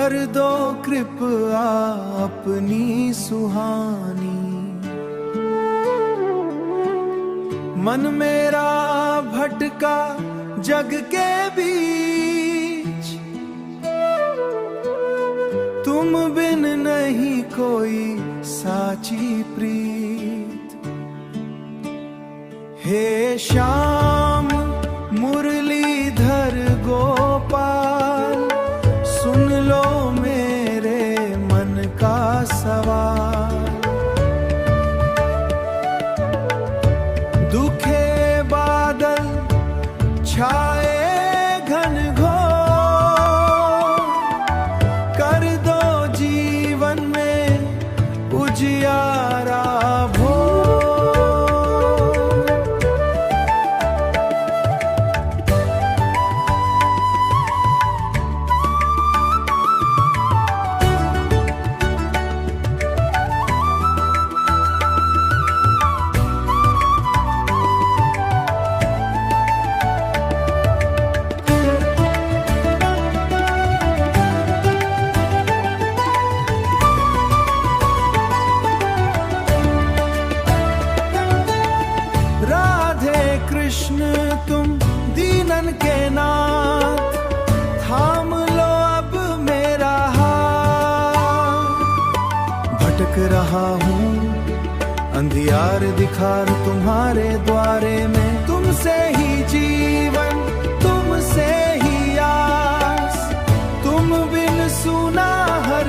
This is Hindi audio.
कर दो कृपा अपनी सुहानी। मन मेरा भटका जग के बीच, तुम बिन नहीं कोई साची प्रीत। हे श्याम मुरलीधर गोपाल, सुन लो मेरे मन का सवाल। दुखे बादल छाए घन घोर, कर दो जीवन में उजियारा भोर। कृष्ण तुम दीनन के नाथ, थाम लो अब मेरा हाथ। भटक रहा हूँ अंधियार दिखार तुम्हारे द्वारे में, तुमसे ही जीवन तुमसे ही आस। तुम बिन सुना हर